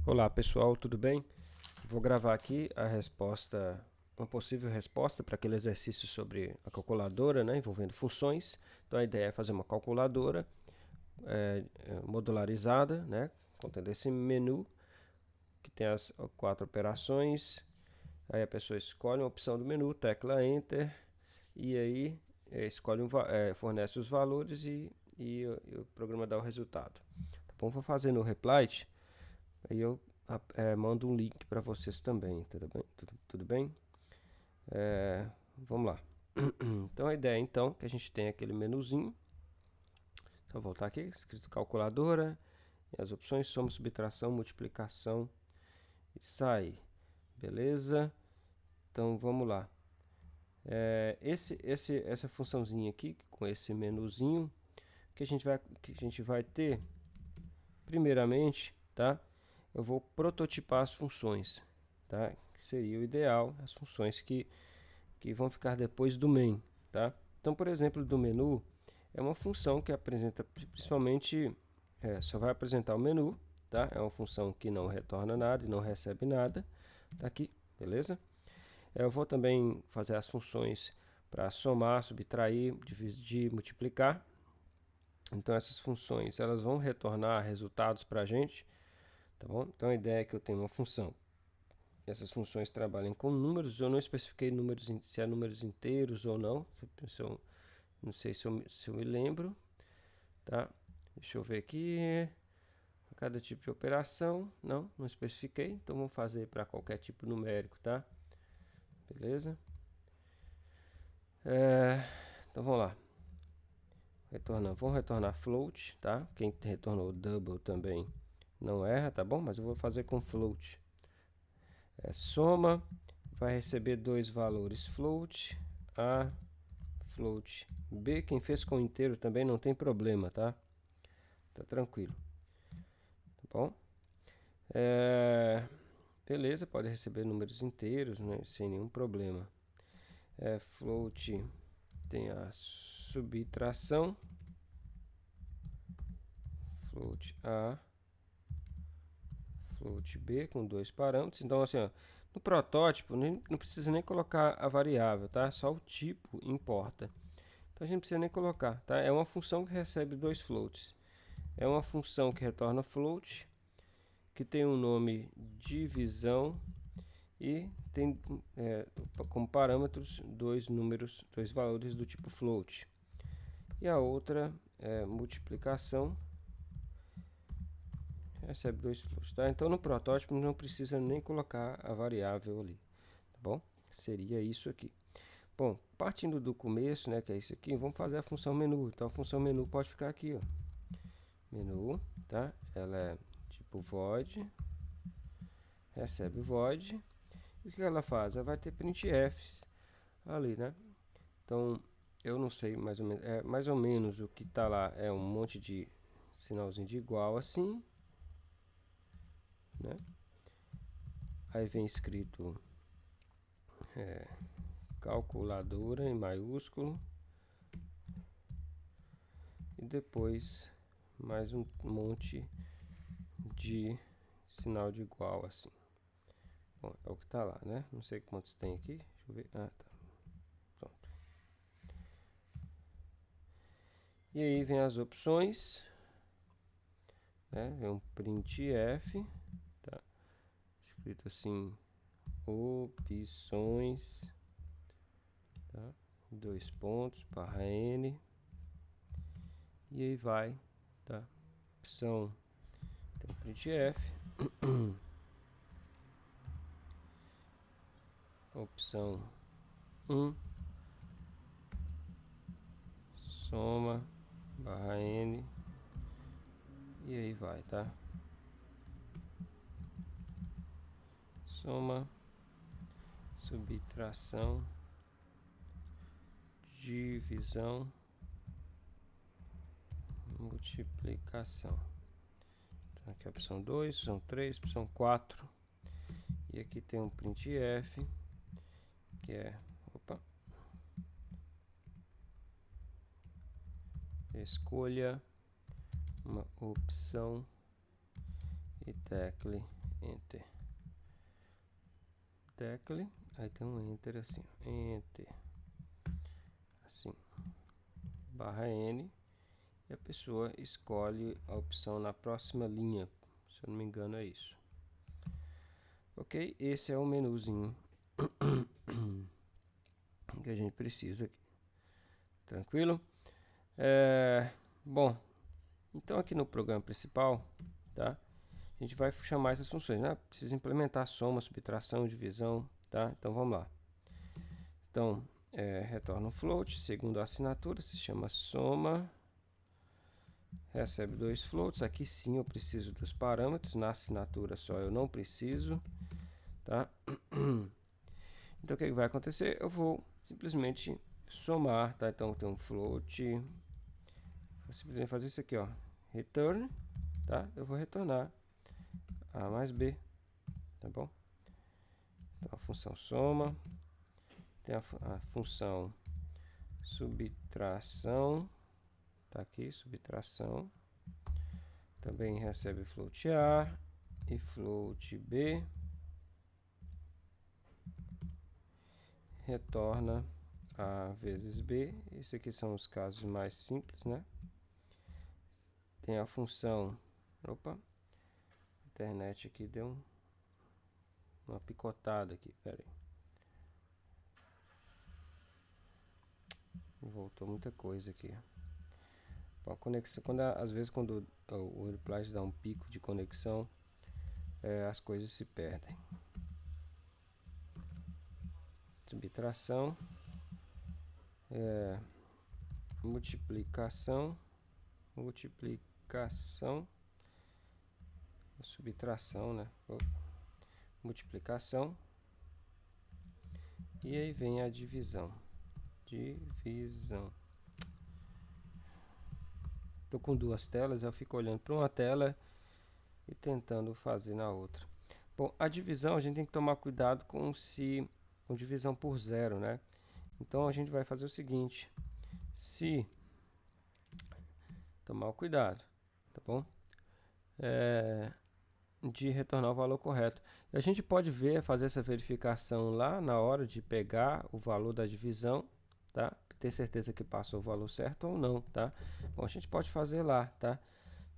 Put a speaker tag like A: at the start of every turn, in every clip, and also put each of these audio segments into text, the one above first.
A: Olá pessoal, tudo bem? Vou gravar aqui a resposta, uma possível resposta para aquele exercício sobre a calculadora, né, envolvendo funções. Então a ideia é fazer uma calculadora modularizada, né, contendo esse menu que tem as 4 operações. Aí a pessoa escolhe uma opção do menu, tecla Enter e aí escolhe fornece os valores e o programa dá o resultado. Tá bom? Vou fazer no Replit. Aí eu mando um link para vocês também, tudo bem? Tudo bem? Vamos lá. Então a ideia então que a gente tem aquele menuzinho. Só voltar aqui, escrito calculadora, e as opções soma, subtração, multiplicação e sair. Beleza? Então vamos lá. Essa funçãozinha aqui com esse menuzinho que a gente vai ter primeiramente, tá? Eu vou prototipar as funções, tá? Que seria o ideal, as funções que vão ficar depois do main, tá? Então, por exemplo, do menu é uma função que apresenta principalmente, só vai apresentar o menu, tá? É uma função que não retorna nada e não recebe nada, tá aqui, beleza? Eu vou também fazer as funções para somar, subtrair, dividir, multiplicar. Então essas funções elas vão retornar resultados para a gente, tá bom? Então a ideia é que eu tenho uma função. Essas funções trabalhem com números. Eu não especifiquei números, se é números inteiros ou não. Não sei se eu me lembro, tá? Deixa eu ver aqui. Cada tipo de operação, não especifiquei. Então vamos fazer para qualquer tipo numérico, tá? Beleza? Então vamos lá. Vamos retornar float, tá? Quem retornou double também não erra, tá bom? Mas eu vou fazer com float. Soma, vai receber dois valores float A, float B. Quem fez com inteiro também não tem problema, tá? Tá tranquilo. Tá bom? Beleza, pode receber números inteiros, né, sem nenhum problema. Float tem a subtração. Float A, float B com dois parâmetros. Então, assim, ó, no protótipo não precisa nem colocar a variável, tá? Só o tipo importa. Então a gente não precisa nem colocar, tá? É uma função que recebe dois floats. É uma função que retorna float, que tem um nome divisão e tem como parâmetros dois valores do tipo float. E a outra é multiplicação, recebe dois floats, tá? Então no protótipo não precisa nem colocar a variável ali, tá bom? Seria isso aqui. Bom, partindo do começo, né, que é isso aqui, vamos fazer a função menu. Então a função menu pode ficar aqui, ó. Menu, tá? Ela é tipo void, recebe void. E o que ela faz? Ela vai ter printfs ali, né? Então, eu não sei mais ou menos o que tá lá é um monte de sinalzinho de igual assim, né? Aí vem escrito calculadora em maiúsculo e depois mais um monte de sinal de igual assim. Bom, é o que tá lá, né? Não sei quantos tem aqui. Deixa eu ver. Ah, tá. Pronto. E aí vem as opções, né? Vem um printf, tá? Escrito assim, opções, tá? Dois pontos, barra n. E aí vai, tá? Opção tem printf. Opção 1, soma, barra n. E aí vai, tá? Soma, subtração, divisão, multiplicação. Então, aqui é a opção 2, opção 3, opção 4. E aqui tem um printf, que é, escolha uma opção e tecle Enter. Tecle, aí tem um Enter assim, Enter. Assim, barra N, e a pessoa escolhe a opção na próxima linha, se eu não me engano é isso. Ok, esse é o menuzinho que a gente precisa aqui. Tranquilo? Bom, então aqui no programa principal, tá? A gente vai chamar essas funções, né? Precisa implementar soma, subtração, divisão, tá? Então vamos lá. Então, retorna um float, segundo a assinatura, se chama soma, recebe 2 floats. Aqui sim eu preciso dos parâmetros, na assinatura só eu não preciso, tá? Então o que vai acontecer? Eu vou simplesmente somar, tá? Então tem um float, vou simplesmente fazer isso aqui, ó, return, tá? Eu vou retornar A mais B, tá bom? Então a função soma, tem a função subtração, tá aqui, subtração, também recebe float A e float B, retorna A vezes B. Esses aqui são os casos mais simples, né? Tem a função, opa, a internet aqui deu uma picotada aqui, pera aí. Voltou muita coisa aqui. A conexão, às vezes quando o WordPress dá um pico de conexão, as coisas se perdem. Subtração, multiplicação, subtração, né? Multiplicação, e aí vem a divisão. Tô com duas telas, eu fico olhando para uma tela e tentando fazer na outra. Bom, a divisão a gente tem que tomar cuidado com divisão por zero, né? Então a gente vai fazer o seguinte: se tomar cuidado, tá bom? De retornar o valor correto. E a gente pode fazer essa verificação lá na hora de pegar o valor da divisão, tá? Ter certeza que passou o valor certo ou não, tá? Bom, a gente pode fazer lá, tá?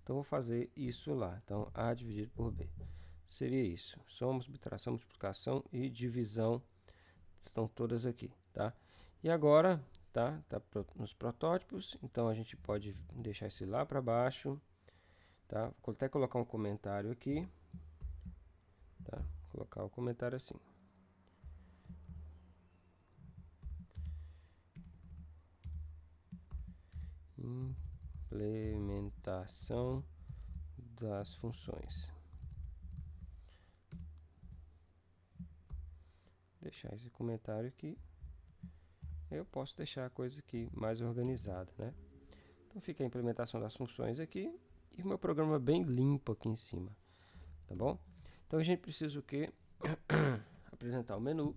A: Então vou fazer isso lá. Então A dividido por B seria isso. Soma, subtração, multiplicação e divisão estão todas aqui, tá? E agora, tá nos protótipos, então a gente pode deixar esse lá para baixo, tá? Vou até colocar um comentário aqui, tá? Vou colocar o comentário assim. Implementação das funções. Deixar esse comentário aqui. Eu posso deixar a coisa aqui mais organizada, né? Então fica a implementação das funções aqui e o meu programa bem limpo aqui em cima, tá bom? Então a gente precisa o quê? Apresentar o menu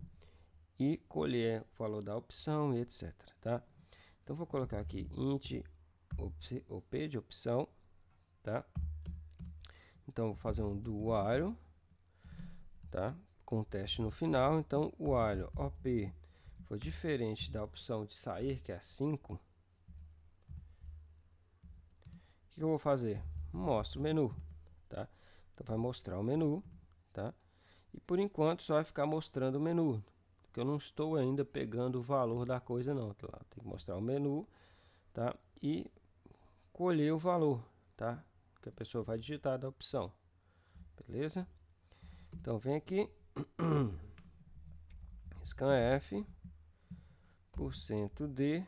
A: e colher o valor da opção e etc, tá? Então vou colocar aqui int op de opção, tá? Então vou fazer um do while, tá? Com teste no final. Então o while op foi diferente da opção de sair, que é 5. O que eu vou fazer? Mostro o menu, tá? Então vai mostrar o menu, tá? E por enquanto só vai ficar mostrando o menu, porque eu não estou ainda pegando o valor da coisa não, tá lá. Tem que mostrar o menu, tá? E colher o valor, tá? Que a pessoa vai digitar da opção, beleza? Então vem aqui, scanf %d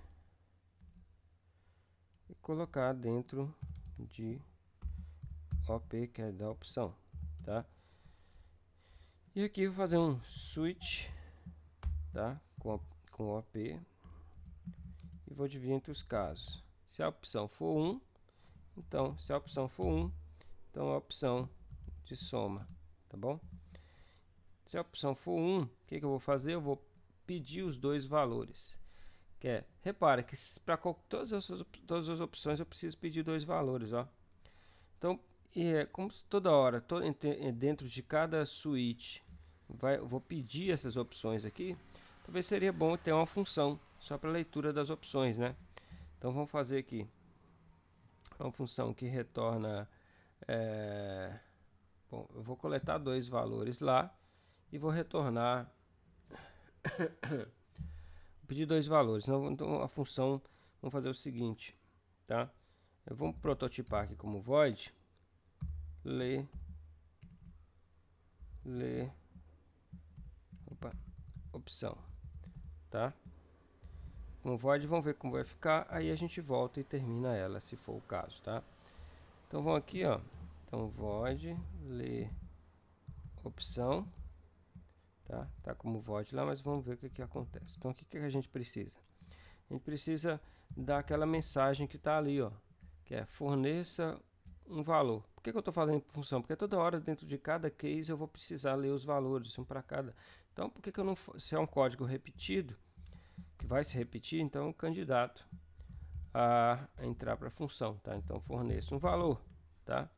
A: e colocar dentro de op, que é da opção, tá? E aqui eu vou fazer um switch, tá? Com op e vou dividir entre os casos. Se a opção for 1, então se a opção for 1, então a opção de soma, tá bom? Se a opção for 1, o que eu vou fazer? Eu vou pedir os dois valores. Repara que para todas as opções eu preciso pedir dois valores, ó. Então E é como se toda hora, dentro de cada switch, eu vou pedir essas opções aqui. Talvez seria bom ter uma função só para leitura das opções, né? Então vamos fazer aqui uma função que retorna. Bom, eu vou coletar dois valores lá e vou retornar. Pedir dois valores. Então a função, vamos fazer o seguinte, tá? Vamos prototipar aqui como void ler opção, tá? Como void, vamos ver como vai ficar, aí a gente volta e termina ela, se for o caso, tá? Então vamos aqui, ó. Então void ler opção, tá? Tá como void lá, mas vamos ver o que acontece. Então o que a gente precisa? A gente precisa dar aquela mensagem que está ali, ó, que é forneça um valor. Por que eu estou fazendo função? Porque toda hora dentro de cada case eu vou precisar ler os valores, um para cada. Então por que eu não, se é um código repetido, que vai se repetir, então o candidato a entrar para a função, tá? Então forneça um valor, tá?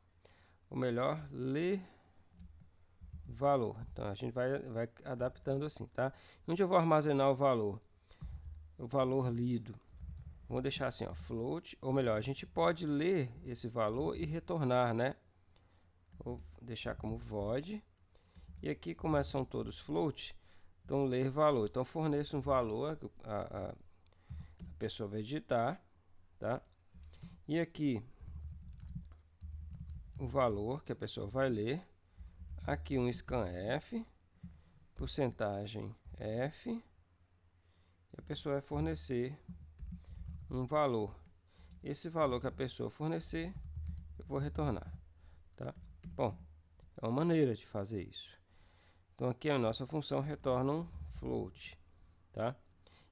A: Ou melhor, ler valor. Então a gente vai adaptando assim, tá? Onde eu vou armazenar o valor lido. Vamos deixar assim, ó, float, ou melhor, a gente pode ler esse valor e retornar, né? Vou deixar como void. E aqui, como são todos float, então ler valor. Então forneça um valor, a pessoa vai digitar, tá? E aqui o valor que a pessoa vai ler. Aqui um scanf, porcentagem f, e a pessoa vai fornecer um valor. Esse valor que a pessoa fornecer, eu vou retornar, tá? Bom, é uma maneira de fazer isso. Então aqui a nossa função retorna um float, tá?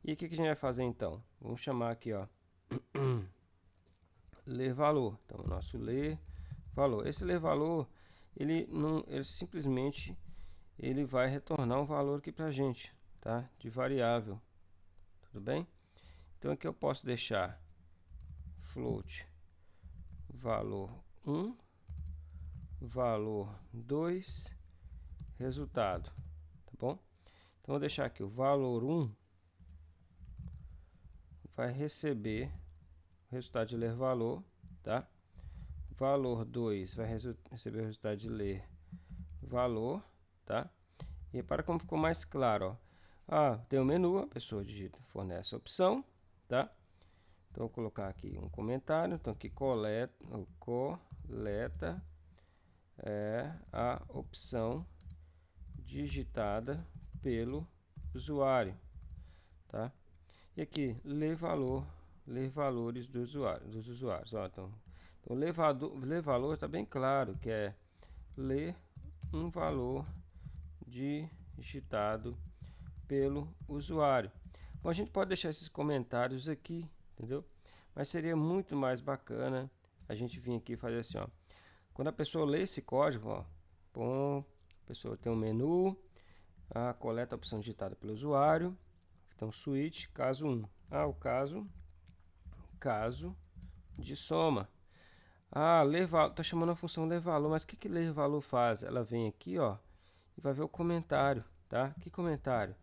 A: E o que a gente vai fazer então? Vamos chamar aqui, ó, ler valor. Então o nosso ler valor. Esse ler valor, ele simplesmente ele vai retornar um valor aqui pra gente, tá? De variável. Tudo bem? Então aqui eu posso deixar float valor 1, valor 2, resultado, tá bom? Então vou deixar aqui o valor 1 vai receber o resultado de ler valor, tá? Valor 2 vai receber o resultado de ler valor, tá? E repara como ficou mais claro, ó. Tem o menu, a pessoa digita, fornece a opção, tá? Então vou colocar aqui um comentário, então aqui coleta a opção digitada pelo usuário, tá? E aqui ler valores dos usuários, ó, então ler valor está bem claro, que é ler um valor digitado pelo usuário. Bom, a gente pode deixar esses comentários aqui, entendeu? Mas seria muito mais bacana a gente vir aqui e fazer assim, ó. Quando a pessoa lê esse código, ó, bom, a pessoa tem um menu, coleta a opção digitada pelo usuário, então switch, caso 1. O caso de soma. Ler valor, tá chamando a função ler valor, mas o que ler valor faz? Ela vem aqui, ó, e vai ver o comentário, tá? Que comentário?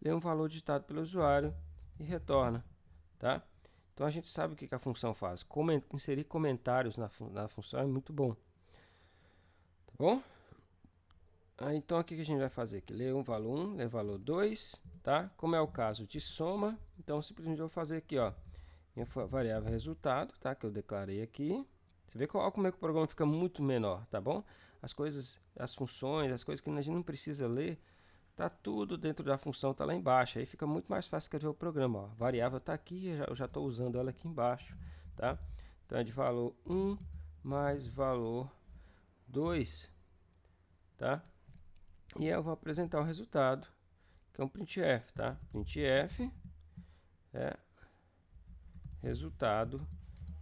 A: Lê um valor digitado pelo usuário e retorna, tá? Então a gente sabe o que a função faz. Inserir comentários na função é muito bom, tá bom? Então aqui que a gente vai fazer aqui, ler um valor 1, ler valor 2, tá? Como é o caso de soma, então simplesmente eu vou fazer aqui, ó, minha variável resultado, tá? Que eu declarei aqui. Você vê como é que o programa fica muito menor, tá bom? As coisas, as funções, as coisas que a gente não precisa ler, tá tudo dentro da função, tá lá embaixo. Aí fica muito mais fácil escrever o programa, ó. A variável tá aqui, eu já estou usando ela aqui embaixo, tá? Então é de valor 1 mais valor 2, tá? E eu vou apresentar o resultado, que é um printf, tá? Printf é resultado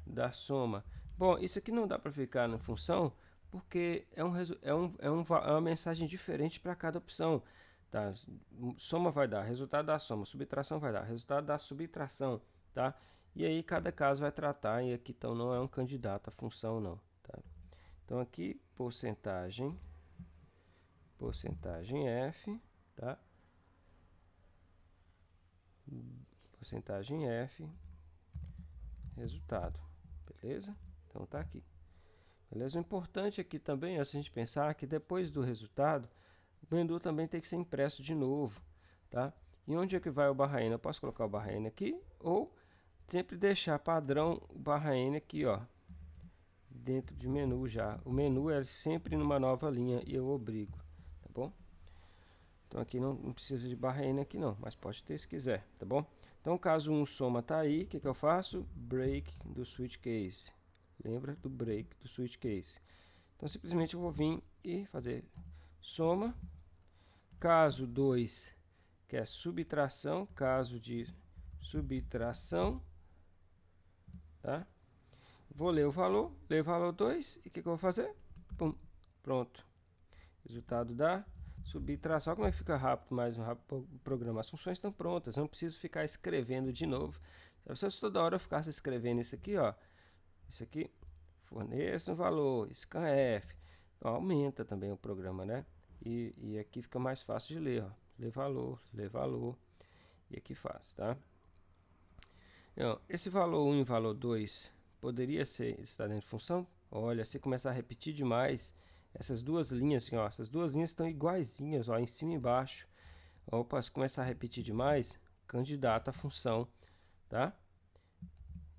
A: da soma. Bom, isso aqui não dá para ficar na função, porque é uma mensagem diferente para cada opção, tá? Soma vai dar resultado da soma, subtração vai dar resultado da subtração, tá? E aí cada caso vai tratar, e aqui então não é um candidato à função não, tá? Então aqui, porcentagem F, tá? Porcentagem F, resultado, beleza? Então tá aqui, beleza? O importante aqui também é a gente pensar que depois do resultado, o menu também tem que ser impresso de novo, tá? E onde é que vai o barra N? Eu posso colocar o barra N aqui, ou sempre deixar padrão o barra N aqui, ó, dentro de menu já. O menu é sempre numa nova linha e eu obrigo, tá bom? Então aqui não precisa de barra N aqui não, mas pode ter se quiser, tá bom? Então caso um soma tá aí, o que eu faço? Break do switch case. Lembra do break do switch case. Então simplesmente eu vou vir e fazer soma. Caso 2, que é subtração, caso de subtração, tá? Vou ler o valor 2 e o que eu vou fazer? Pum, pronto. Resultado da subtração. Como é que fica rápido, mais rápido o programa? As funções estão prontas, não preciso ficar escrevendo de novo. Se eu toda hora eu ficasse escrevendo isso aqui, ó, isso aqui, forneça um valor, scanf, então aumenta também o programa, né? E aqui fica mais fácil de ler, ó. Ler valor, e aqui faz, tá? Então, esse valor 1 e valor 2 poderia estar dentro de função? Olha, se começar a repetir demais, essas duas linhas, assim, ó, essas duas linhas estão iguaizinhas, ó, em cima e embaixo. Opa, se começar a repetir demais, candidato à função, tá?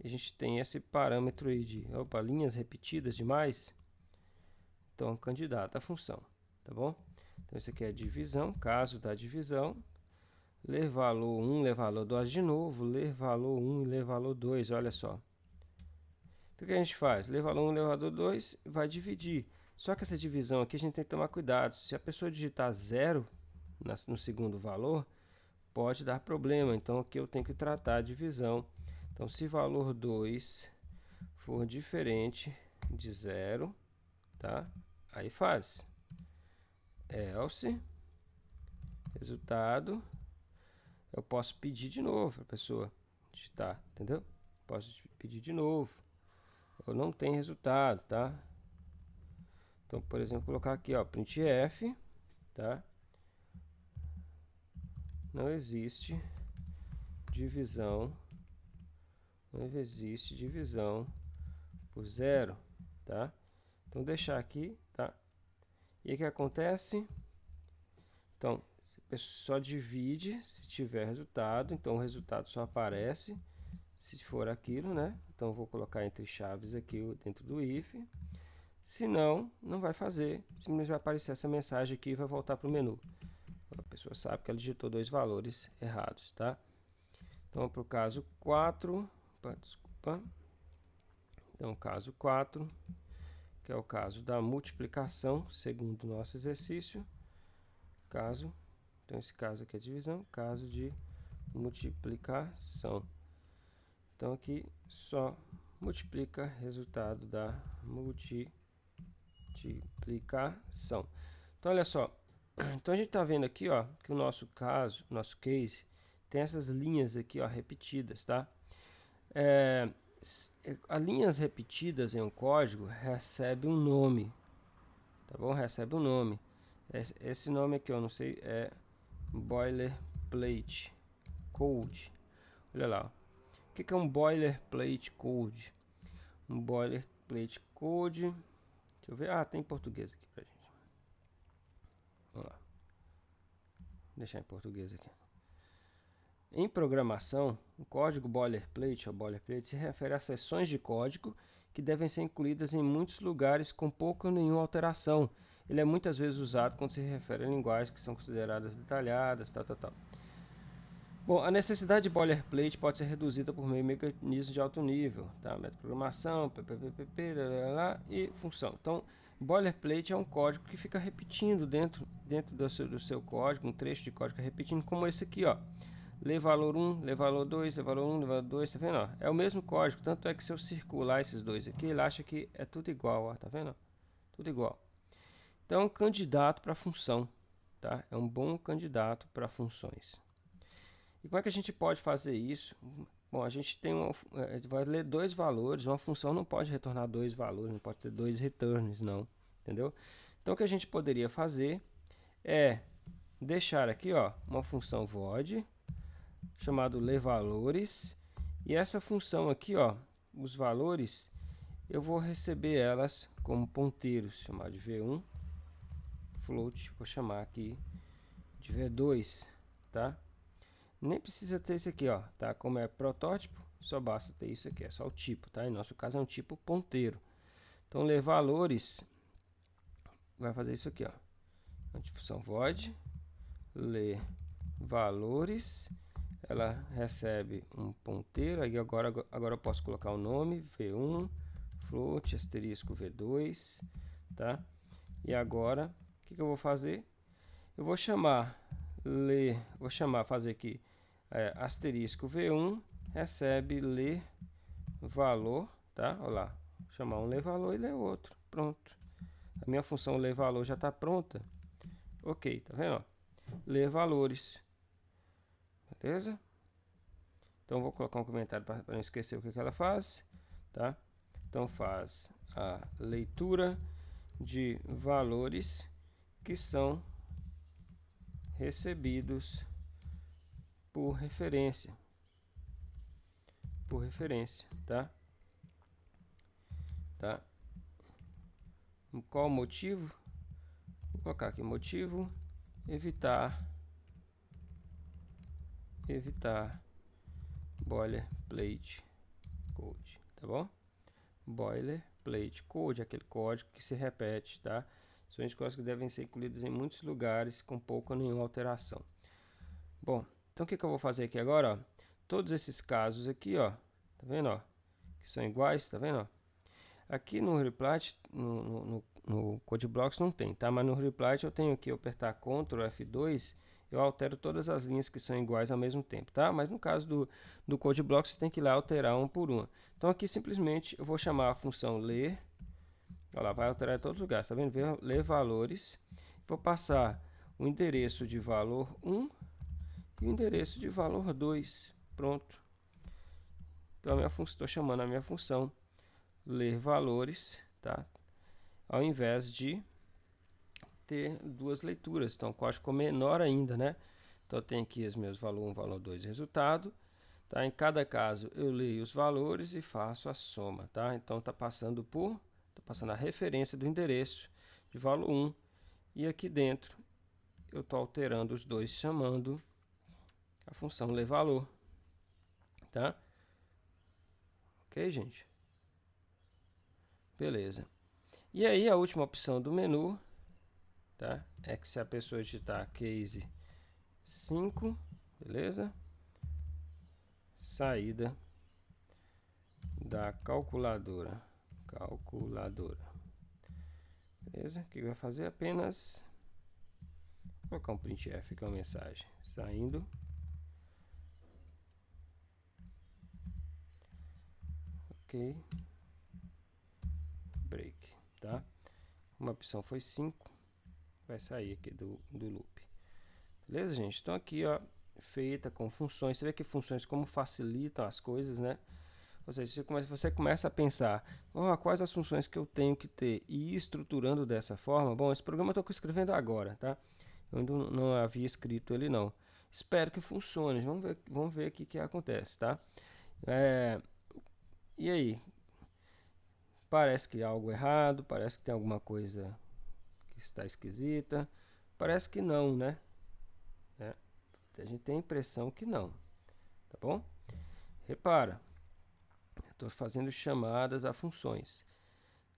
A: E a gente tem esse parâmetro aí de, opa, linhas repetidas demais, então candidato à função, tá bom? Então isso aqui é divisão, caso da divisão, ler valor 1, ler valor 2 de novo, ler valor 1 e ler valor 2, olha só. Então o que a gente faz? Ler valor 1, ler valor 2, vai dividir. Só que essa divisão aqui a gente tem que tomar cuidado. Se a pessoa digitar 0 no segundo valor, pode dar problema. Então aqui eu tenho que tratar a divisão. Então se valor 2 for diferente de 0, tá? Aí faz. Else, resultado, eu posso pedir de novo para a pessoa digitar, entendeu? Posso pedir de novo. Ou não tem resultado, tá? Então, por exemplo, colocar aqui, ó, printf, tá? Não existe divisão, por 0, tá? Então, deixar aqui, tá? E o que acontece? Então, a pessoa só divide se tiver resultado, então o resultado só aparece se for aquilo, né? Então, vou colocar entre chaves aqui dentro do if. Se não, não vai fazer, simplesmente vai aparecer essa mensagem aqui e vai voltar para o menu. A pessoa sabe que ela digitou dois valores errados, tá? Então, para o caso 4, desculpa. Então, caso 4, que é o caso da multiplicação, segundo o nosso exercício. Então esse caso aqui é divisão, caso de multiplicação. Então aqui só multiplica resultado da multiplicação. Então olha só, então a gente está vendo aqui, ó, que o nosso caso, nosso case, tem essas linhas aqui, ó, repetidas, tá? As linhas repetidas em um código recebe um nome, tá bom? Recebe um nome. Esse nome aqui, eu não sei, é boilerplate code. Olha lá. O que é um boilerplate code? Um boilerplate code. Deixa eu ver. Ah, tem em português aqui pra gente. Vamos lá. Vou deixar em português aqui. Em programação, o código boilerplate ou boilerplate se refere a seções de código que devem ser incluídas em muitos lugares com pouca ou nenhuma alteração. Ele é muitas vezes usado quando se refere a linguagens que são consideradas detalhadas, tal. Bom, a necessidade de boilerplate pode ser reduzida por meio de mecanismos de alto nível, tá? Metaprogramação, PPPP, e função. Então, boilerplate é um código que fica repetindo dentro do seu código, um trecho de código repetindo, como esse aqui, ó. Ler valor 1, ler valor 2, ler valor 1, ler valor 2, tá vendo? Ó? É o mesmo código, tanto é que se eu circular esses dois aqui, ele acha que é tudo igual, ó, tá vendo? Tudo igual. Então, é um candidato para função, tá? É um bom candidato para funções. E como é que a gente pode fazer isso? Bom, a gente tem vai ler dois valores, uma função não pode retornar dois valores, não pode ter dois returns, não, entendeu? Então, o que a gente poderia fazer é deixar aqui, ó, uma função void, chamado leValores, e essa função aqui, ó, os valores, eu vou receber elas como ponteiros, chamar de v1, float, vou chamar aqui de v2, tá? Nem precisa ter isso aqui, ó, tá? Como é protótipo, só basta ter isso aqui, é só o tipo, tá? Em nosso caso é um tipo ponteiro. Então, leValores vai fazer isso aqui, ó. Função void, leValores, ela recebe um ponteiro, aí agora eu posso colocar o nome, v1, float, asterisco v2, tá? E agora, o que eu vou fazer? Eu vou chamar, fazer aqui, asterisco v1, recebe leValor, tá? Olha lá, vou chamar um leValor e ler outro, pronto. A minha função leValor já está pronta. Ok, tá vendo? leValores, beleza? Então, vou colocar um comentário para não esquecer o que ela faz, tá? Então, faz a leitura de valores que são recebidos por referência, tá? Tá? Qual o motivo? Vou colocar aqui motivo, evitar boilerplate code, tá bom? Boilerplate code, aquele código que se repete, tá? São as coisas que devem ser incluídas em muitos lugares com pouca ou nenhuma alteração. Bom, então o que eu vou fazer aqui agora, ó? Todos esses casos aqui, ó, tá vendo, ó, que são iguais, tá vendo, ó? Aqui no Replat, no CodeBlocks não tem, tá? Mas no Replat eu tenho que apertar Ctrl F2, eu altero todas as linhas que são iguais ao mesmo tempo, tá? Mas no caso do CodeBlocks você tem que ir lá alterar uma por uma. Então aqui simplesmente eu vou chamar a função ler, olha lá, vai alterar em todos os lugares, tá vendo? leValores, vou passar o endereço de valor 1 e o endereço de valor 2, pronto. Então estou chamando a minha função leValores, tá? Ao invés de ter duas leituras, então o código ficou menor ainda, né? Então eu tenho aqui os meus valor 1, valor 2, resultado, tá? Em cada caso eu leio os valores e faço a soma, tá? Então tá passando a referência do endereço de valor 1 e aqui dentro eu estou alterando os dois chamando a função leValor, tá? Ok, gente? Beleza. E aí a última opção do menu, tá? É que se a pessoa digitar case 5, beleza? Saída da calculadora. Beleza? O que vai fazer? Apenas vou colocar um printf, que é uma mensagem. Saindo. Ok. Break, tá? Uma opção foi 5. Vai sair aqui do loop. Beleza, gente? Então aqui, ó, feita com funções. Você vê que funções como facilitam as coisas, né? Ou seja, você começa a pensar, quais as funções que eu tenho que ter e ir estruturando dessa forma. Bom, esse programa eu estou escrevendo agora, tá? Eu ainda não havia escrito ele não. Espero que funcione. Vamos ver o que acontece, tá? E aí? Parece que há algo errado, parece que tem alguma coisa que está esquisita. Parece que não, né? A gente tem a impressão que não, tá bom? Repara, eu estou fazendo chamadas a funções.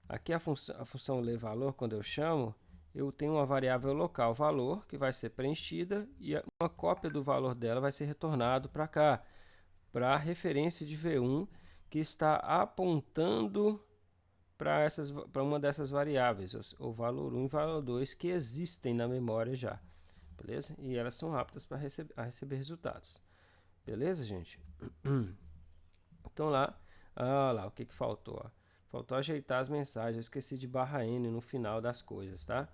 A: Aqui a função leValor, quando eu chamo, eu tenho uma variável local valor que vai ser preenchida e uma cópia do valor dela vai ser retornado para cá, para a referência de v1 que está apontando para uma dessas variáveis, o valor 1 e valor 2 que existem na memória já. Beleza? E elas são aptas para receber resultados. Beleza, gente? Então lá, o que faltou? Ó? Faltou ajeitar as mensagens. Eu esqueci de /n no final das coisas, tá?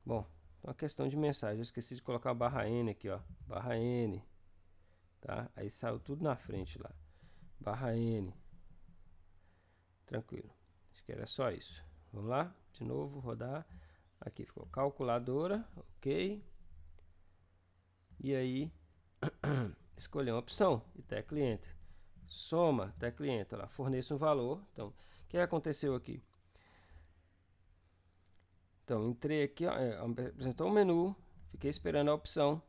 A: Bom, uma questão de mensagem. Eu esqueci de colocar /n aqui, ó. /n, tá? Aí saiu tudo na frente lá. barra N. Tranquilo. Acho que era só isso. Vamos lá? De novo, rodar. Aqui ficou calculadora, ok. E aí, escolher uma opção e tecla Enter. Soma, tecla Enter. Lá, forneça um valor. Então, o que aconteceu aqui? Então, entrei aqui, ó, apresentou um menu, fiquei esperando a opção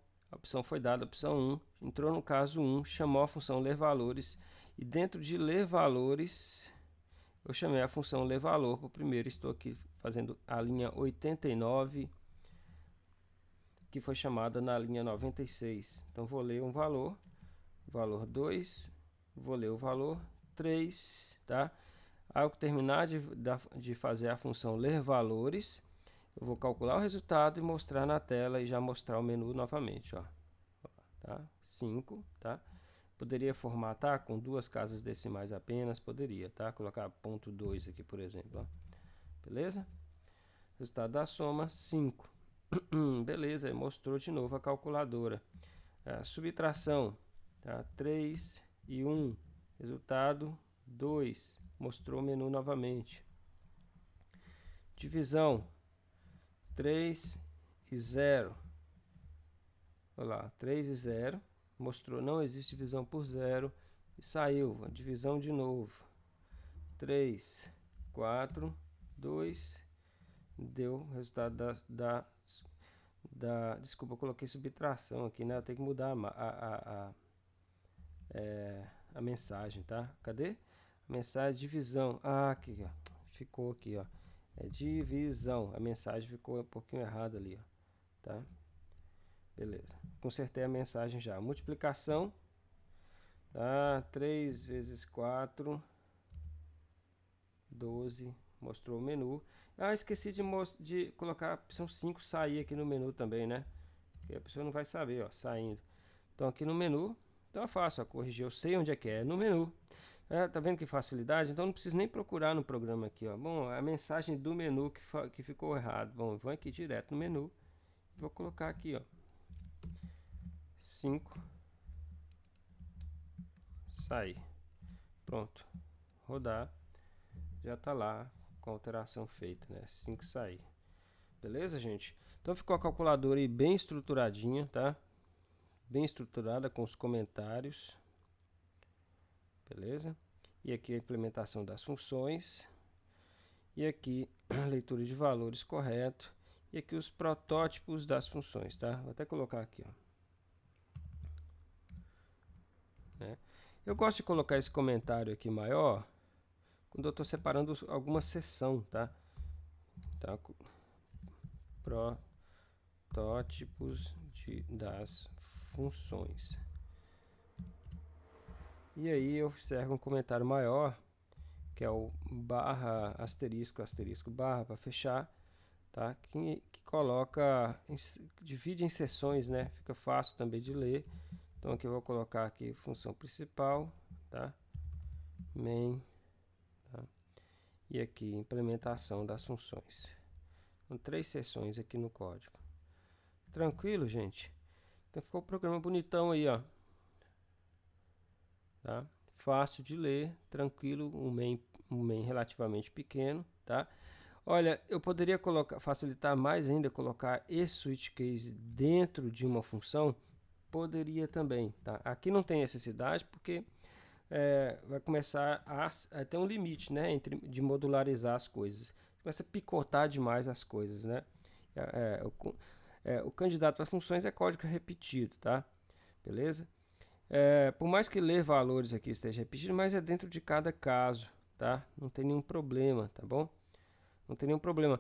A: foi dada, a opção 1, entrou no caso 1, chamou a função ler valores, e dentro de ler valores, eu chamei a função ler valor para o primeiro, estou aqui fazendo a linha 89, que foi chamada na linha 96. Então, vou ler um valor, valor 2, vou ler o valor 3, tá? Ao terminar de fazer a função ler valores, eu vou calcular o resultado e mostrar na tela e já mostrar o menu novamente, ó. Tá? 5, tá? Poderia formatar com 2 casas decimais apenas, poderia, tá? Colocar ponto 2 aqui, por exemplo, ó. Beleza? Resultado da soma, 5. Beleza, mostrou de novo a calculadora. Subtração, tá? 3 e 1. Resultado, 2. Mostrou o menu novamente. Divisão, 3 e 0. Olha lá, 3 e 0. Mostrou não existe divisão por 0. E saiu. Divisão de novo. 3, 4, 2. Deu resultado desculpa, eu coloquei subtração aqui, né? Eu tenho que mudar a mensagem, tá? Cadê? Mensagem divisão. Ah, aqui, ó. Ficou aqui, ó. É divisão. A mensagem ficou um pouquinho errada ali, ó. Tá? Beleza. Consertei a mensagem já. Multiplicação. Tá? 3 vezes 4. 12. Mostrou o menu. Ah, esqueci de colocar a opção 5 sair aqui no menu também, né? Porque a pessoa não vai saber, ó, saindo. Então aqui no menu, então é fácil, ó, corrigir. Eu sei onde é que é no menu. Tá vendo que facilidade? Então não preciso nem procurar no programa aqui, ó. Bom, a mensagem do menu que ficou errado. Bom, eu vou aqui direto no menu. Vou colocar aqui, ó. 5. Sair. Pronto. Rodar. Já tá lá com a alteração feita, né? 5 sair. Beleza, gente? Então ficou a calculadora aí bem estruturadinha, tá? Bem estruturada com os comentários. Beleza? E aqui a implementação das funções. E aqui a leitura de valores correto. E aqui os protótipos das funções, tá? Vou até colocar aqui, ó. Eu gosto de colocar esse comentário aqui maior quando eu estou separando alguma seção, tá? Protótipos das funções. E aí eu encerro um comentário maior, que é o barra asterisco, asterisco, barra, para fechar, tá? Que coloca, divide em seções, né? Fica fácil também de ler. Então aqui eu vou colocar aqui função principal, tá? Main, tá? E aqui implementação das funções. São 3 seções aqui no código. Tranquilo, gente? Então ficou o programa bonitão aí, ó. Tá? Fácil de ler, tranquilo, um main relativamente pequeno, tá? Olha, eu poderia facilitar mais ainda, colocar esse switch case dentro de uma função, poderia também, tá? Aqui não tem necessidade porque vai começar a ter um limite, né, de modularizar as coisas. Começa a picotar demais as coisas, né? O candidato para funções é código repetido, tá? Beleza? Por mais que ler valores aqui esteja repetido, mas é dentro de cada caso, tá? Não tem nenhum problema, tá bom? Não tem nenhum problema.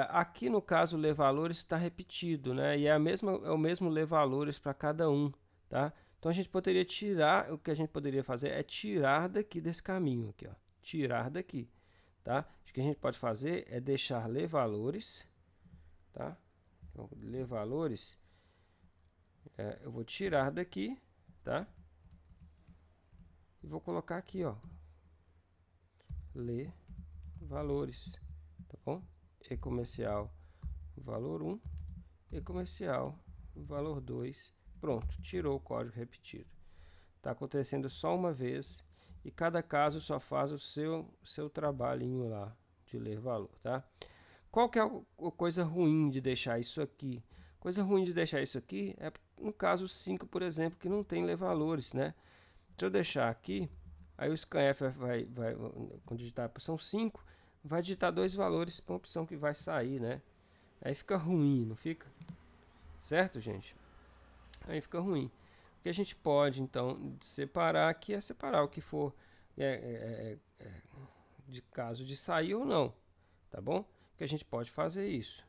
A: Aqui no caso ler valores está repetido, né? E é o mesmo ler valores para cada um, tá? Então a gente poderia tirar, o que a gente poderia fazer é tirar daqui desse caminho aqui, ó. Tirar daqui, tá? O que a gente pode fazer é deixar ler valores, tá? Então, ler valores, eu vou tirar daqui, tá? E vou colocar aqui, ó, ler valores, tá bom? E comercial valor 1, e comercial valor 2. Pronto, tirou o código repetido. Está acontecendo só uma vez e cada caso só faz o seu trabalhinho lá de ler valor, tá? Qual que é a coisa ruim de deixar isso aqui? Coisa ruim de deixar isso aqui é no caso 5, por exemplo, que não tem ler valores, né? Se eu deixar aqui, aí o scanf quando digitar a opção 5, vai digitar 2 valores para a opção que vai sair, né? Aí fica ruim, não fica? Certo, gente? Aí fica ruim. O que a gente pode, então, separar aqui é separar o que for de caso de sair ou não, tá bom? Que a gente pode fazer isso.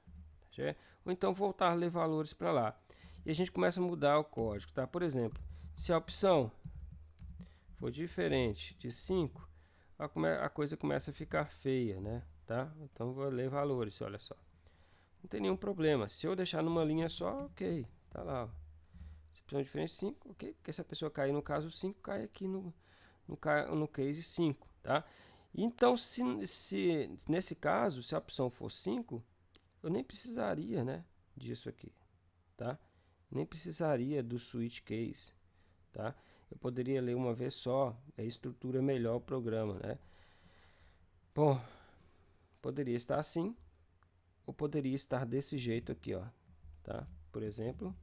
A: Tá? Ou então voltar a ler valores para lá. E a gente começa a mudar o código, tá? Por exemplo, se a opção for diferente de 5, a coisa começa a ficar feia, né? Tá? Então vou ler valores, olha só. Não tem nenhum problema. Se eu deixar numa linha só, ok. Tá lá. Ó. Se opção diferente de 5, ok. Porque se a pessoa cair no caso 5, cai aqui no case 5, tá? Então, se nesse caso, se a opção for 5, eu nem precisaria, né, disso aqui, tá? Nem precisaria do switch case, tá? Eu poderia ler uma vez só, aí estrutura melhor o programa, né? Bom, poderia estar assim, ou poderia estar desse jeito aqui, ó, tá? Por exemplo,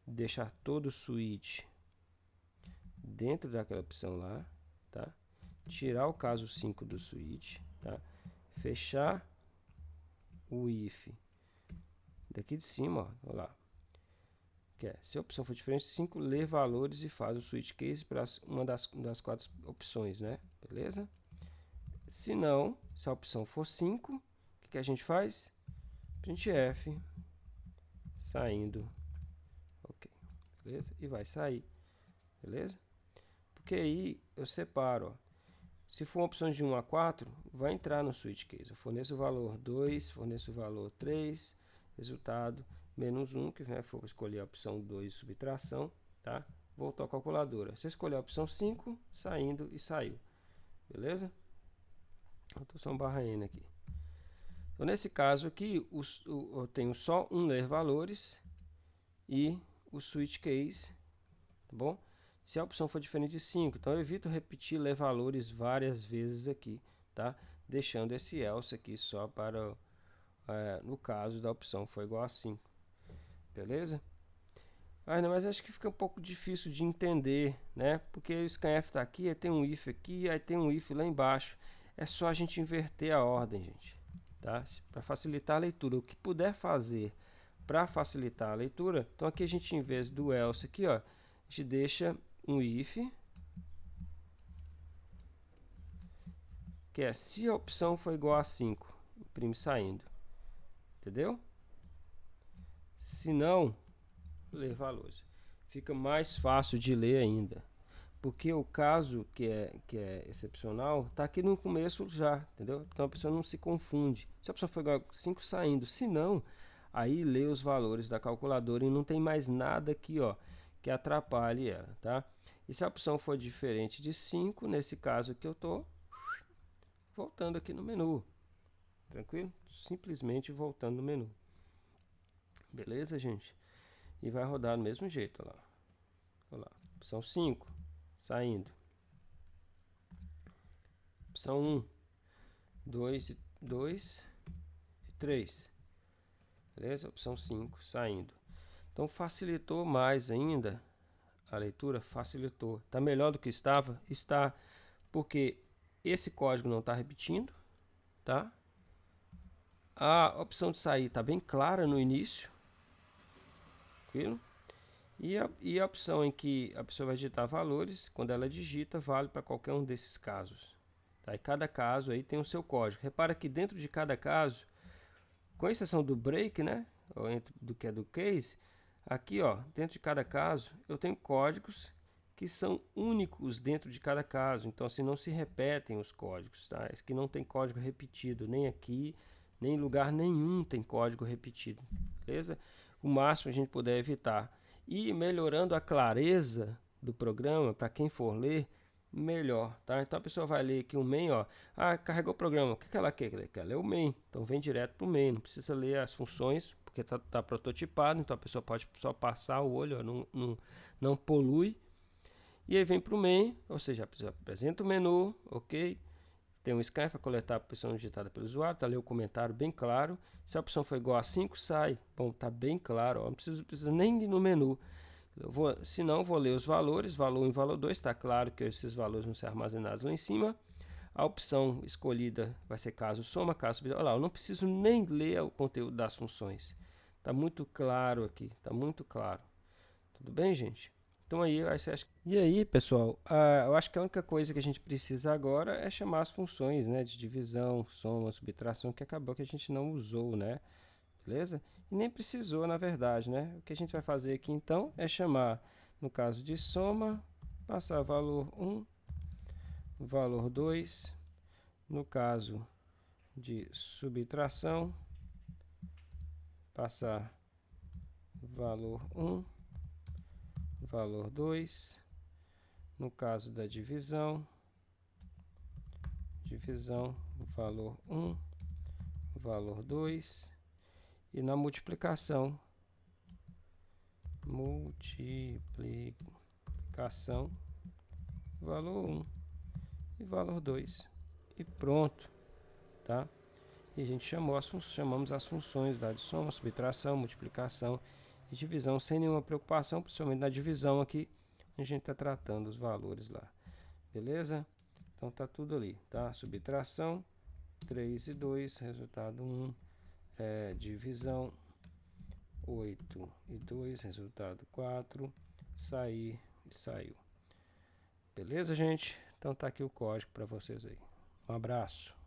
A: deixar todo o switch dentro daquela opção lá, tá? Tirar o caso 5 do switch, tá? Fechar o if daqui de cima, ó, olha lá. Que é, se a opção for diferente de 5, lê valores e faz o switch case para uma das 4 opções, né? Beleza? Se não, se a opção for 5, o que a gente faz? Printf saindo, ok, beleza? E vai sair, beleza? Porque aí eu separo, ó. Se for uma opção de 1 a 4, vai entrar no switch case. Eu forneço o valor 2, forneço o valor 3, resultado menos 1, que né, for escolher a opção 2, subtração, tá? Voltou à calculadora. Se eu escolher a opção 5, saindo e saiu. Beleza? Eu estou só um barra N aqui. Então, nesse caso aqui, eu tenho só um ler valores e o switch case, tá bom? Se a opção for diferente de 5, então eu evito repetir ler valores várias vezes aqui, tá? Deixando esse else aqui só para, no caso da opção for igual a 5. Beleza? Mas acho que fica um pouco difícil de entender, né? Porque o scanf está aqui, aí tem um if aqui, aí tem um if lá embaixo. É só a gente inverter a ordem, gente, tá? Para facilitar a leitura. O que puder fazer para facilitar a leitura, então aqui a gente, em vez do else aqui, ó, a gente deixa um if, que é se a opção for igual a 5, imprime saindo, entendeu? Se não, ler valores. Fica mais fácil de ler ainda, porque o caso que é excepcional está aqui no começo já, entendeu? Então a pessoa não se confunde. Se a opção for igual a 5, saindo. Se não, aí lê os valores da calculadora e não tem mais nada aqui, ó, que atrapalhe ela, tá? E se a opção for diferente de 5, nesse caso aqui eu estou voltando aqui no menu, tranquilo? Simplesmente voltando no menu. Beleza, gente? E vai rodar do mesmo jeito, olha lá. Olha lá. Opção 5, saindo. Opção 1, 2 e 3. Beleza? Opção 5, saindo. Então facilitou mais ainda a leitura, facilitou. Está melhor do que estava? Está, porque esse código não está repetindo, tá? A opção de sair está bem clara no início, tranquilo? E a opção em que a pessoa vai digitar valores, quando ela digita, vale para qualquer um desses casos. Tá? E cada caso aí tem o seu código. Repara que dentro de cada caso, com exceção do break, né, ou do que é do case, aqui, ó, dentro de cada caso, eu tenho códigos que são únicos dentro de cada caso. Então, assim, não se repetem os códigos, tá? Esse aqui não tem código repetido, nem aqui, nem em lugar nenhum tem código repetido, beleza? O máximo a gente puder evitar. E melhorando a clareza do programa, para quem for ler, melhor, tá? Então a pessoa vai ler aqui o main, ó. Ah, carregou o programa, o que ela quer? Ela quer ler o main, então vem direto para o main, não precisa ler as funções, porque tá prototipado, então a pessoa pode só passar o olho, ó, não polui. E aí vem para o main, ou seja, apresenta o menu, ok? Tem um scan para coletar a opção digitada pelo usuário, está ali o comentário bem claro. Se a opção for igual a 5, sai. Bom, tá bem claro, ó, não precisa nem ir no menu. Se não, vou ler os valores, valor 1 e valor 2, está claro que esses valores vão ser armazenados lá em cima. A opção escolhida vai ser caso soma, caso... Olha lá, eu não preciso nem ler o conteúdo das funções. Está muito claro aqui, está muito claro. Tudo bem, gente? Então aí, e aí, pessoal, eu acho que a única coisa que a gente precisa agora é chamar as funções, né, de divisão, soma, subtração, que acabou que a gente não usou, né? Beleza? E nem precisou, na verdade, né? O que a gente vai fazer aqui, então, é chamar, no caso de soma, passar valor 1, valor 2, no caso de subtração, passar valor 1, valor 2, no caso da divisão, valor 1, valor 2, e na multiplicação, valor 1 e valor 2. E pronto, tá? E a gente chamamos as funções da de soma, subtração, multiplicação e divisão sem nenhuma preocupação, principalmente na divisão aqui, a gente está tratando os valores lá. Beleza? Então tá tudo ali, tá? Subtração, 3 e 2, resultado 1, divisão, 8 e 2, resultado 4, sair e saiu. Beleza, gente? Então tá aqui o código para vocês aí. Um abraço.